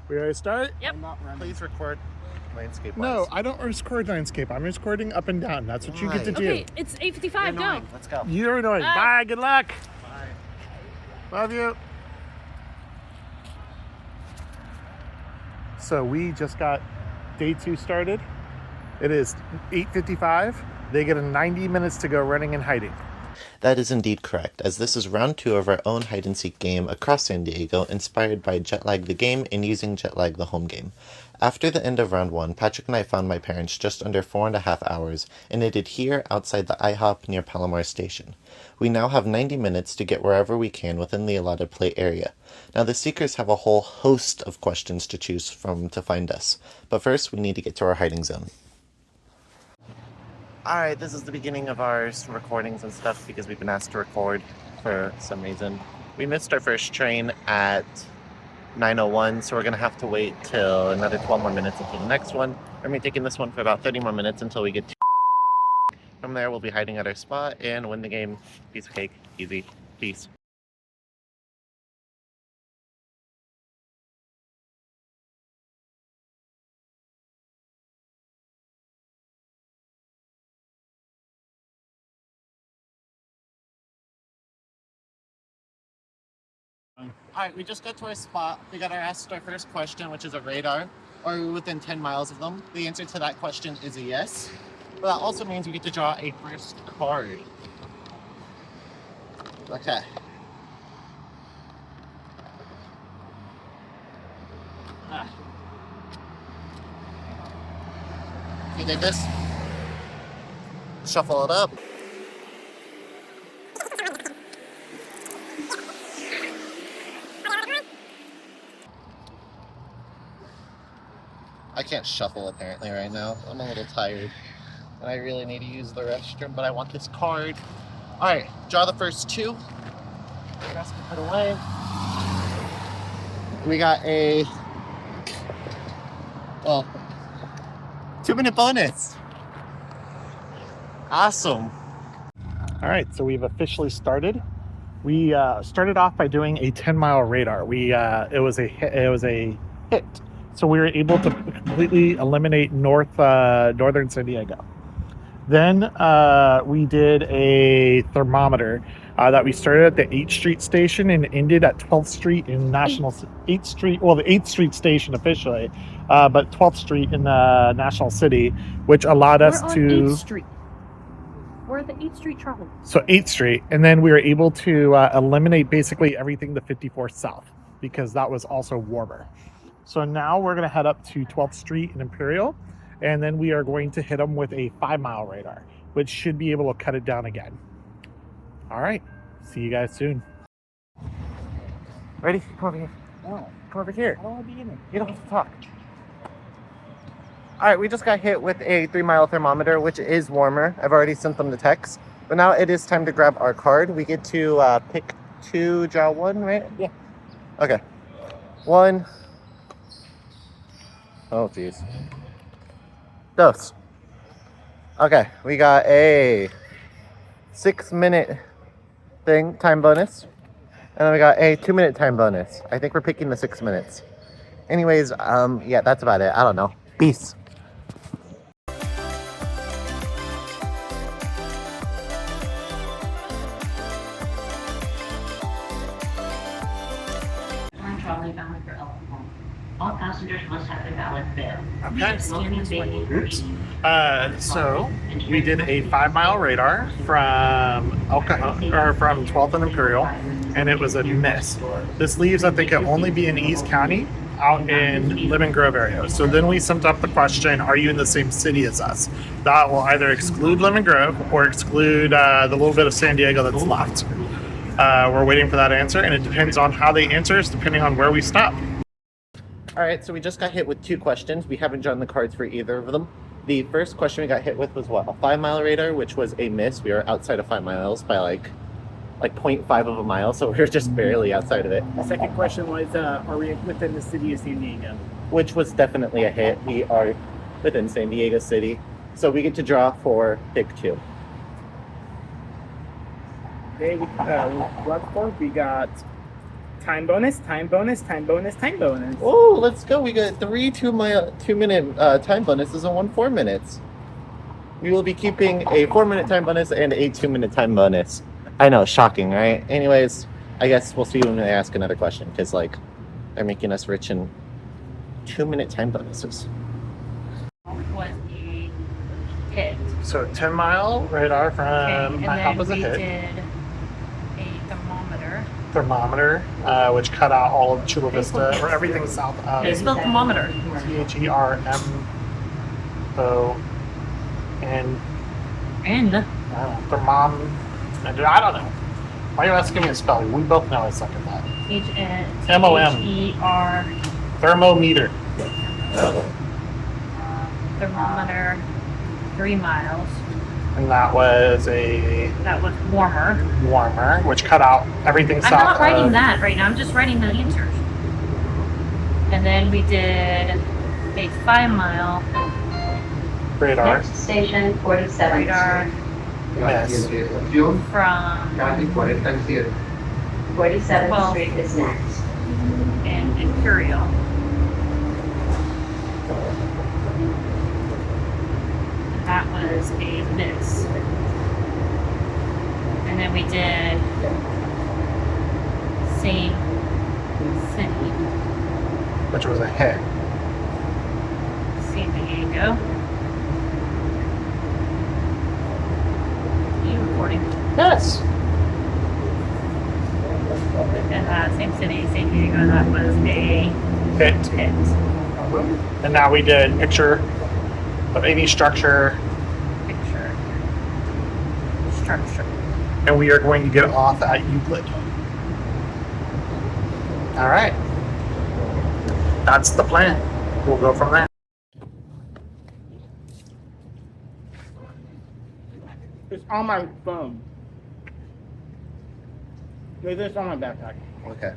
We ready to start? Yep. Please record landscape. No, I don't record landscape. I'm recording up and down. That's what you get to do. Okay, it's 8:55. Go. Let's go. You're annoying. Bye. Good luck. Bye. Love you. So we just got day 2 started. It is 8:55. They get 90 minutes to go running and hiding. That is indeed correct, as this is round 2 of our own hide-and-seek game across San Diego, inspired by Jetlag the game and using Jetlag the home game. After the end of round 1, Patrick and I found my parents just under 4.5 hours, and ended here outside the IHOP near Palomar Station. We now have 90 minutes to get wherever we can within the allotted play area. Now the Seekers have a whole host of questions to choose from to find us, but first we need to get to our hiding zone. Alright, this is the beginning of our recordings and stuff because we've been asked to record for some reason. We missed our first train at 9:01, so we're going to have to wait till another 12 more minutes until the next one. We're going to be taking this one for about 30 more minutes until we get to. From there, we'll be hiding at our spot and win the game. Piece of cake. Easy. Peace. Alright, we just got to our spot. We got asked our first question, which is a radar. Are we within 10 miles of them? The answer to that question is a yes. But that also means we get to draw a first card. Okay. You take this. Shuffle it up. I can't shuffle apparently right now. I'm a little tired. And I really need to use the restroom, but I want this card. Alright, draw the first 2. The rest can put away. We got a 2-minute bonus. Awesome. All right, so we've officially started. We started off by doing a 10-mile radar. It was a hit. So we were able to completely eliminate northern San Diego. Then we did a thermometer that we started at the 8th Street station and ended at 12th Street in National 8th Street. Well, the 8th Street station officially, but 12th Street in National City, which allowed us We're on to 8th Street. We're at the 8th Street trolley. So 8th Street, and then we were able to eliminate basically everything to 54 South because that was also warmer. So now we're going to head up to 12th Street and Imperial, and then we are going to hit them with a 5-mile radar, which should be able to cut it down again. All right, see you guys soon. Ready? Come over here. No, Come over here. I don't want to be in it. You don't have to talk. Alright, we just got hit with a 3-mile thermometer, which is warmer. I've already sent them the text. But now it is time to grab our card. We get to pick 2, draw 1, right? Yeah. Okay. 1. Oh, jeez. Dos. Okay, we got a 6-minute time bonus. And then we got a 2-minute time bonus. I think we're picking the 6 minutes. Anyways, yeah, that's about it. I don't know. Peace. Trolley bound for alcohol. All passengers must have a valid bill. Okay. Smoking vaping Oops. So we did a 5-mile radar from from 12th and Imperial, and it was a miss. This leaves, I think, it only be in East County, out in Lemon Grove area. So then we sent up the question: are you in the same city as us? That will either exclude Lemon Grove or exclude the little bit of San Diego that's left. We're waiting for that answer, and it depends on how they answer, depending on where we stop. Alright, so we just got hit with 2 questions. We haven't drawn the cards for either of them. The first question we got hit with was what? A 5-mile radar, which was a miss. We were outside of 5 miles by like 0.5 of a mile, so we were just barely outside of it. The second question was, are we within the city of San Diego? Which was definitely a hit. We are within San Diego City. So we get to draw for pick 2. Okay, we got Time bonus, time bonus, time bonus, time bonus. Oh, let's go. We got 3 2-minute time bonuses and 1 4 minutes. We will be keeping a 4-minute time bonus and a 2-minute time bonus. I know, shocking, right? Anyways, I guess we'll see when they ask another question because, like, they're making us rich in 2-minute time bonuses. Was a hit. So 10-mile radar from And my then hop was a we hit. did a thermometer. Thermometer, which cut out all of Chula Vista or everything south of They spelled thermometer. THERMO and I don't know. Why are you asking me to spell? We both know I suck at that. MOM. H-E-R. Thermometer. Thermometer, 3 miles. And that was warmer, which cut out everything south of... I'm not writing that right now. I'm just writing the answers. And then we did a 5-mile Radar. Next station 47. radar Yes. from 47th Well- Street is next. and Imperial. That was a miss. And then we did same city, Which was a hit. San Diego. Are you recording? Yes. And same city, San Diego. That was a Hit. hit. And now we did picture of any structure, Picture. Structure. and we are going to get off at Euclid. All right. That's the plan. We'll go from there. It's on my phone. Wait, it's on my backpack. Okay.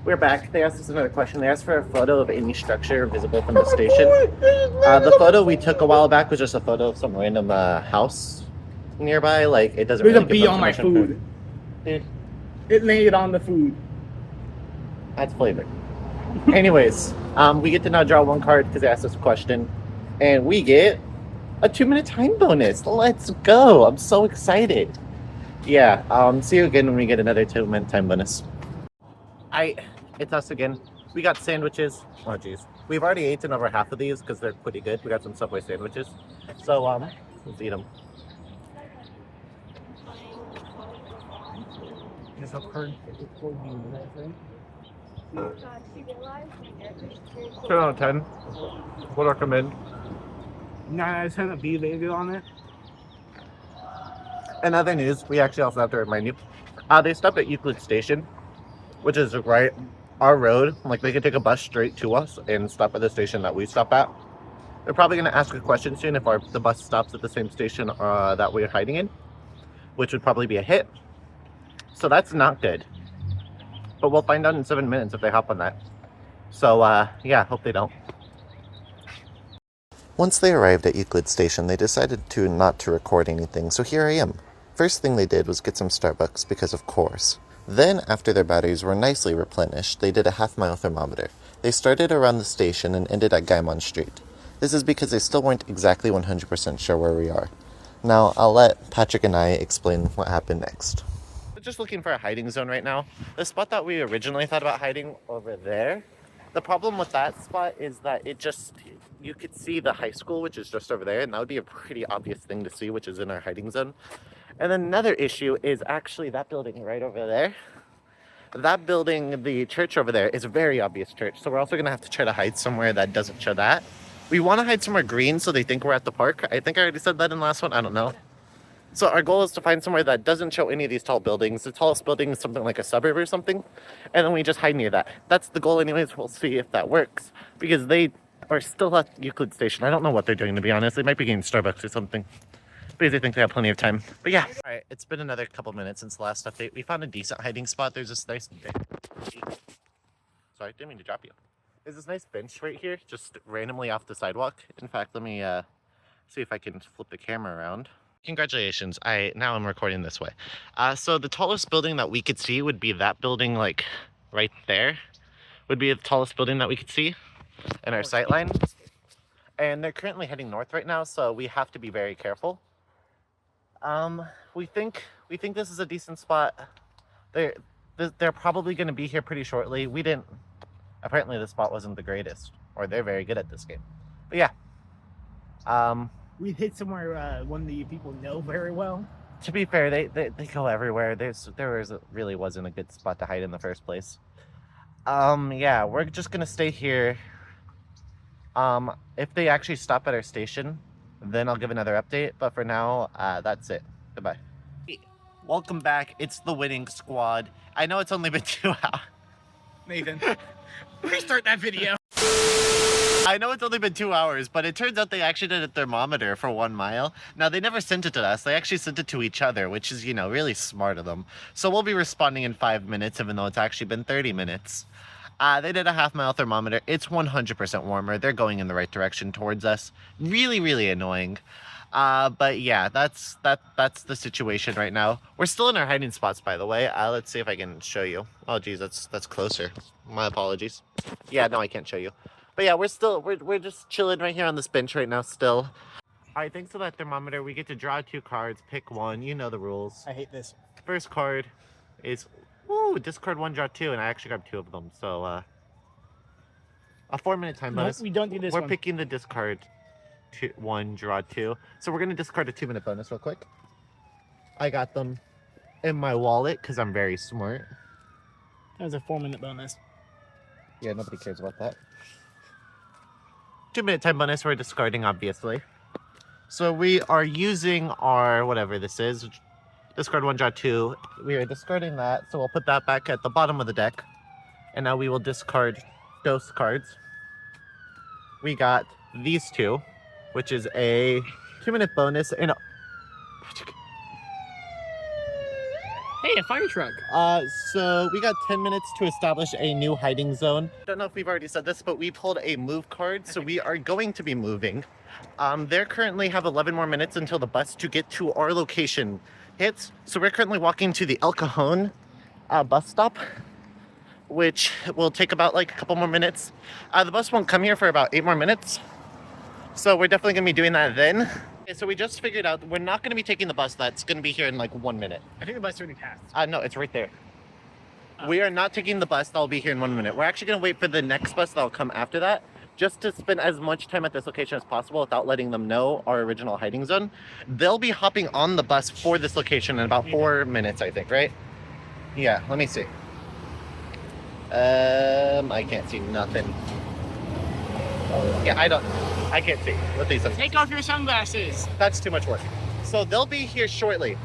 We're back. They asked us another question. They asked for a photo of any structure visible from the station. The photo we took a while back was just a photo of some random house nearby. Like, it doesn't There's really a give bee much on my information. food. Dude, It laid on the food. that's flavor. Anyways, we get to now draw 1 card because they asked us a question. And we get a 2-minute time bonus. Let's go. I'm so excited. Yeah, see you again when we get another 2-minute time bonus. It's us again. We got sandwiches. Oh, geez. We've already eaten over half of these because they're pretty good. We got some Subway sandwiches. So, let's eat them. It's a card. 10 out of 10. Would recommend. 9 out of 10 a bee laid on it. In other news, we actually also have to remind you, they stopped at Euclid Station, which is right our road. Like, they could take a bus straight to us and stop at the station that we stop at. They're probably going to ask a question soon if the bus stops at the same station that we're hiding in, which would probably be a hit. So that's not good. But we'll find out in 7 minutes if they hop on that. So, yeah, hope they don't. Once they arrived at Euclid Station, they decided not to record anything, so here I am. First thing they did was get some Starbucks, because of course. Then, after their batteries were nicely replenished, they did a half-mile thermometer. They started around the station and ended at Gaimon Street. This is because they still weren't exactly 100% sure where we are. Now, I'll let Patrick and I explain what happened next. We're just looking for a hiding zone right now. The spot that we originally thought about hiding over there, the problem with that spot is that you could see the high school, which is just over there, and that would be a pretty obvious thing to see, which is in our hiding zone. And then another issue is actually that building right over there. That building, the church over there, is a very obvious church, so we're also going to have to try to hide somewhere that doesn't show that. We want to hide somewhere green so they think we're at the park. I think I already said that in the last one. I don't know. So our goal is to find somewhere that doesn't show any of these tall buildings. The tallest building is something like a suburb or something, and then we just hide near that. That's the goal anyways. We'll see if that works, because they are still at Euclid Station. I don't know what they're doing, to be honest. They might be getting Starbucks or something, because I think they have plenty of time. But yeah. All right, it's been another couple minutes since the last update. We found a decent hiding spot. There's this nice sorry, didn't mean to drop you. There's this nice bench right here, just randomly off the sidewalk. In fact, let me see if I can flip the camera around. Congratulations. Now I'm recording this way. So the tallest building that we could see would be that building, like right there. Would be the tallest building that we could see in our sight line. And they're currently heading north right now, so we have to be very careful. We think this is a decent spot. They're probably going to be here pretty shortly. Apparently the spot wasn't the greatest, or they're very good at this game. But yeah. We hit somewhere one that you people know very well. To be fair, they go everywhere. Really wasn't a good spot to hide in the first place. Yeah, we're just gonna stay here. If they actually stop at our station, then I'll give another update. But for now, that's it. Goodbye. Welcome back. It's the winning squad. I know it's only been 2 hours. Nathan, restart that video. I know it's only been 2 hours, but it turns out they actually did a thermometer for 1 mile. Now, they never sent it to us. They actually sent it to each other, which is, really smart of them. So we'll be responding in 5 minutes, even though it's actually been 30 minutes. They did a half-mile thermometer. It's 100% warmer. They're going in the right direction towards us. Really, really annoying. But yeah, that's the situation right now. We're still in our hiding spots, by the way. Let's see if I can show you. Oh, geez, that's closer. My apologies. Yeah, no, I can't show you. But yeah, we're just chilling right here on this bench right now still. All right, thanks for that thermometer. We get to draw 2 cards, pick one. You know the rules. I hate this. First card is, discard 1, draw 2, and I actually grabbed 2 of them. So, a 4-minute time bonus. No, we don't do this We're one. picking the discard 1, draw 2. So we're going to discard a 2-minute bonus real quick. I got them in my wallet because I'm very smart. That was a 4-minute bonus. Yeah, nobody cares about that. 2-minute time bonus, we're discarding, obviously. So we are using our, whatever this is, discard 1, draw 2. We are discarding that, so we'll put that back at the bottom of the deck. And now we will discard those cards. We got these 2, which is a 2-minute bonus and Hey, a fire truck. so we got 10 minutes to establish a new hiding zone. Don't know if we've already said this, but we pulled a move card, so we are going to be moving. They currently have 11 more minutes until the bus to get to our location hits. So we're currently walking to the El Cajon bus stop, which will take about like a couple more minutes. The bus won't come here for about 8 more minutes. So we're definitely gonna be doing that then. Okay, so we just figured out we're not gonna be taking the bus that's gonna be here in like 1 minute. I think the bus already passed. No, it's right there. We are not taking the bus that'll be here in 1 minute. We're actually gonna wait for the next bus that'll come after that, just to spend as much time at this location as possible without letting them know our original hiding zone. They'll be hopping on the bus for this location in about 4 minutes, I think, right? Yeah, let me see. I can't see nothing. Yeah, I can't see with these. Take off your sunglasses. That's too much work. So they'll be here shortly.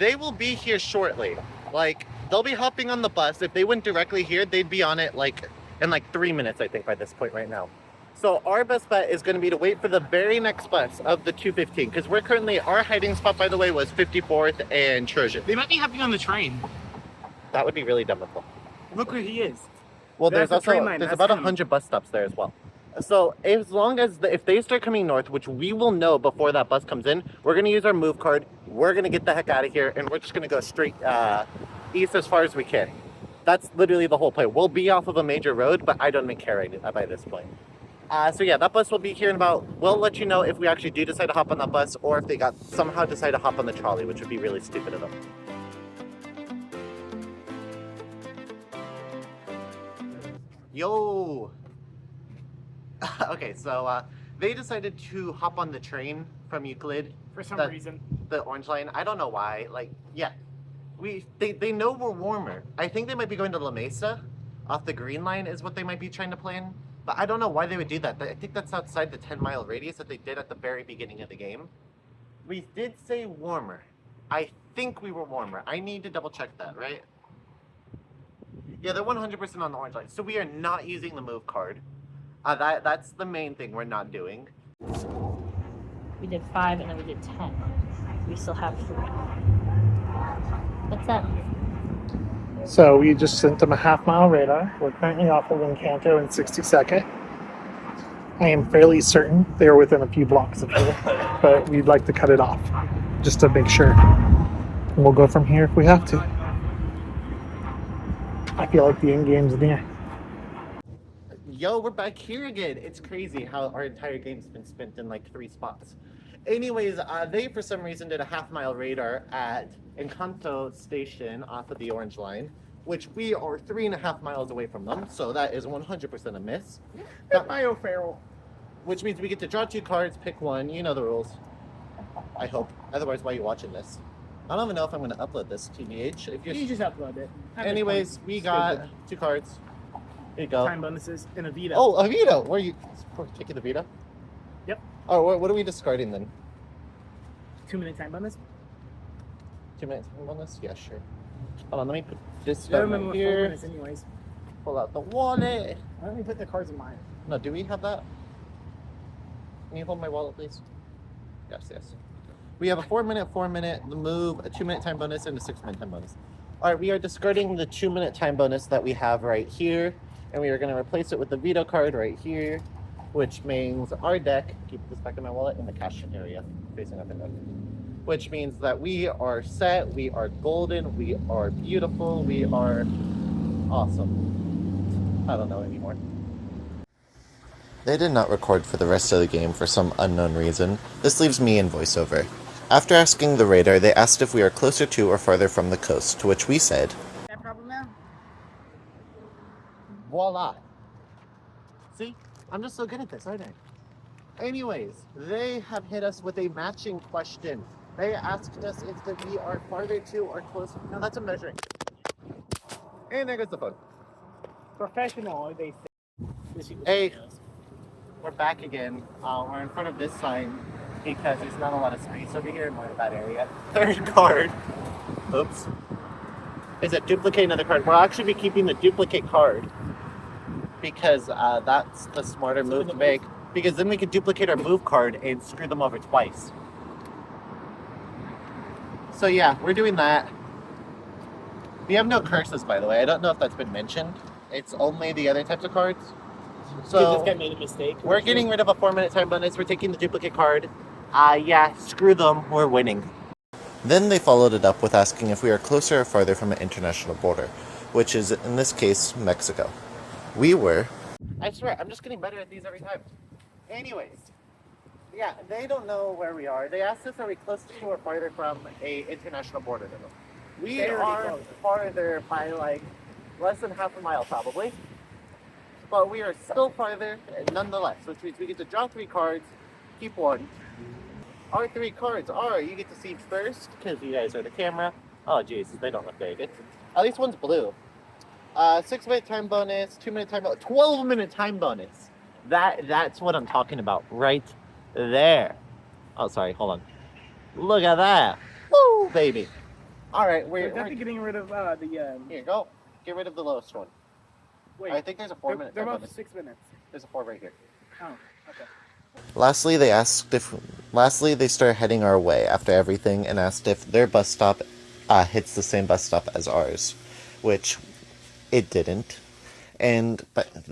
They will be here shortly. Like, they'll be hopping on the bus. If they went directly here, they'd be on it like in like 3 minutes, I think, by this point right now. So our best bet is going to be to wait for the very next bus of the 2:15, because we're currently, our hiding spot, by the way, was 54th and Trojan. They might be hopping on the train. That would be really dumb of them. Look where he is. Well, That's there's the train also, line, there's that's about him. 100 bus stops there as well. So as long as, if they start coming north, which we will know before that bus comes in, we're going to use our move card. We're going to get the heck out of here, and we're just going to go straight east as far as we can. That's literally the whole play. We'll be off of a major road, but I don't even care by this point. So yeah, that bus will be here in about, we'll let you know if we actually do decide to hop on that bus, or if they somehow decide to hop on the trolley, which would be really stupid of them. Yo! Okay, so they decided to hop on the train from Euclid. For some reason. The orange line. I don't know why. Like, yeah. They know we're warmer. I think they might be going to La Mesa off the green line is what they might be trying to plan. But I don't know why they would do that. I think that's outside the 10-mile radius that they did at the very beginning of the game. We did say warmer. I think we were warmer. I need to double check that, right? Yeah, they're 100% on the orange line. So we are not using the move card. That's the main thing we're not doing. We did 5 and then we did 10. We still have 3. What's up? So we just sent them a half-mile radar. We're currently off of Encanto and 62nd. I am fairly certain they're within a few blocks of here, but we'd like to cut it off. just to make sure. We'll go from here if we have to. I feel like the end game's near. Yo, we're back here again. It's crazy how our entire game's been spent in like 3 spots. Anyways, they for some reason did a half-mile radar at Palomar Station off of the Orange Line, which we are 3.5 miles away from them, so that is 100% a miss. Feral. Which means we get to draw 2 cards, pick one. You know the rules. I hope. Otherwise, why are you watching this? I don't even know if I'm going to upload this, TBH. If You just upload it. Anyways, we got 2 cards. Here you go. Time bonuses and a veto. Oh, a veto. Were you taking the veto? Yep. Oh, what are we discarding then? 2-minute time bonus. 2 minutes on this? Yeah, sure. Hold on, let me put this I right remember what 4 here. minutes anyways. Pull out the wallet. Why don't we put the cards in mine? No, do we have that? Can you hold my wallet, please? Yes. We have a 4-minute move, a 2-minute time bonus, and a 6-minute time bonus. All right, we are discarding the 2-minute time bonus that we have right here, and we are going to replace it with the veto card right here, which means our deck, keep this back in my wallet, in the cash area, facing up and down. Which means that we are set, we are golden, we are beautiful, we are awesome. I don't know anymore. They did not record for the rest of the game for some unknown reason. This leaves me in voiceover. After asking the radar, they asked if we are closer to or farther from the coast, to which we said, That problem now? voila. See? I'm just so good at this, aren't I? Anyways, they have hit us with a matching question. They asked us if that we are farther to or closer. No, that's a measuring. And there goes the phone. Professional, they say. Hey, we're back again. We're in front of this sign because there's not a lot of space over here in that area. Third card. Oops. Is it duplicate another card? We'll actually be keeping the duplicate card because that's the smarter move to make. Because then we can duplicate our move card and screw them over twice. So yeah, we're doing that. We have no curses, by the way. I don't know if that's been mentioned. It's only the other types of cards. So this guy made a mistake. we're getting rid of a 4-minute time bonus. We're taking the duplicate card. Yeah, screw them. We're winning. Then they followed it up with asking if we are closer or farther from an international border, which is, in this case, Mexico. We were. I swear, I'm just getting better at these every time. Anyways, yeah, they don't know where we are. They asked us, are we closer to or farther from a international border than them? We Very are close. farther by like less than half a mile probably. But we are still farther nonetheless, which means we get to draw 3 cards, keep 1. Our 3 cards are, you get to see first, because you guys are the camera. Oh jeez, they don't look very good. At least one's blue. 6-minute time bonus, 2-minute time bonus, 12-minute time bonus. That's what I'm talking about right there. Oh, sorry, hold on. Look at that. Woo, baby. All right, We're we're definitely getting rid of the. here, go. Get rid of the lowest one. Wait, I think there's a 4-minute they're time both bonus. 6 minutes. There's a 4 right here. Oh, okay. Lastly, they started heading our way after everything and asked if their bus stop hits the same bus stop as ours, which it didn't. And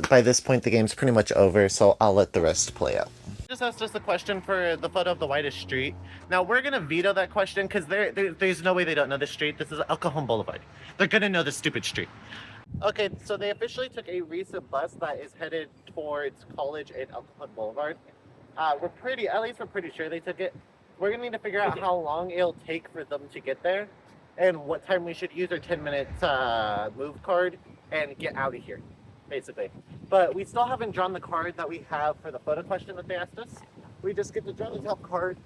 by this point, the game's pretty much over, so I'll let the rest play out. Just asked us the question for the photo of the widest street. Now, we're going to veto that question because there's no way they don't know this street. This is El Cajon Boulevard. They're going to know this stupid street. Okay, so they officially took a recent bus that is headed towards College and El Cajon Boulevard. We're pretty sure they took it. We're going to need to figure out how long it'll take for them to get there and what time we should use our 10-minute move card and get out of here, basically. But we still haven't drawn the card that we have for the photo question that they asked us. We just get to draw the top card,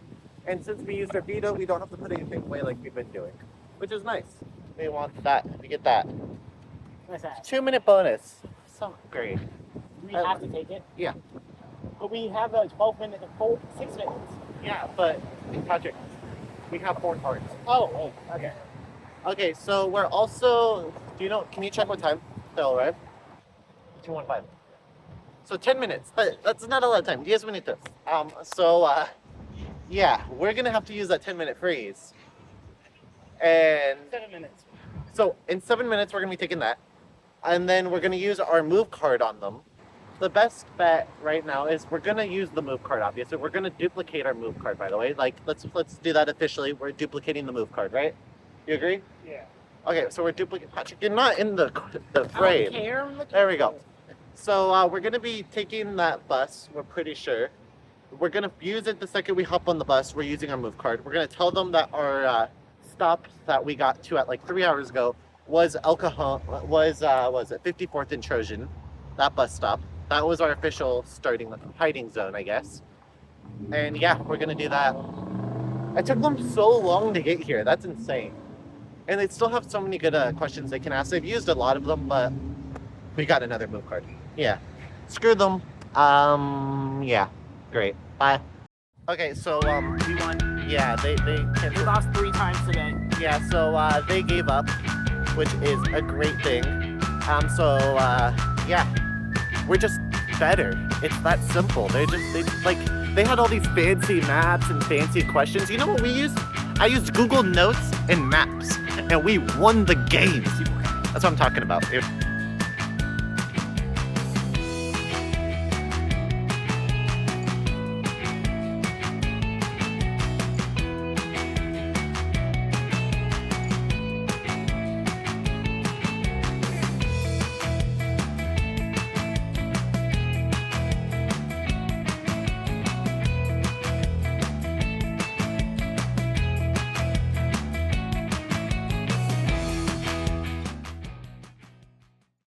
and since we used our veto, we don't have to put anything away like we've been doing, which is nice. We want that. We get that. What's that? 2-minute bonus. So great. We have to take it. Yeah. But we have a 12-minute, 6 minutes. Yeah, but Patrick, we have 4 cards. Oh, wait. Okay. Okay, so we're also. Can you check what time they'll arrive? 2:15. So 10 minutes. That's not a lot of time. 10 minutos. Yeah, we're gonna have to use that 10-minute freeze. And 7 minutes. so in 7 minutes, we're gonna be taking that, and then we're gonna use our move card on them, the best bet right now is we're gonna use the move card. Obviously, we're gonna duplicate our move card. By the way, like let's do that officially. We're duplicating the move card, right? You agree? Yeah. Okay, so we're duplicating. Patrick, you're not in the I don't frame. care. I'm looking There we go. for it. So we're gonna be taking that bus. We're pretty sure. We're gonna use it the second we hop on the bus. We're using our move card. We're gonna tell them that our stop that we got to at like 3 hours ago was El Cajon. Was it 54th and Trojan? That bus stop. That was our official hiding zone, I guess. And yeah, we're gonna do that. It took them so long to get here. That's insane. And they still have so many good questions they can ask. They've used a lot of them, but we got another move card. Yeah. Screw them. Yeah. Great. Bye. Okay, so We won. yeah, they We canceled. lost 3 times today. Yeah, so they gave up, which is a great thing. So yeah, we're just better. It's that simple. They had all these fancy maps and fancy questions. You know what we used? I used Google Notes and Maps, and we won the game. That's what I'm talking about.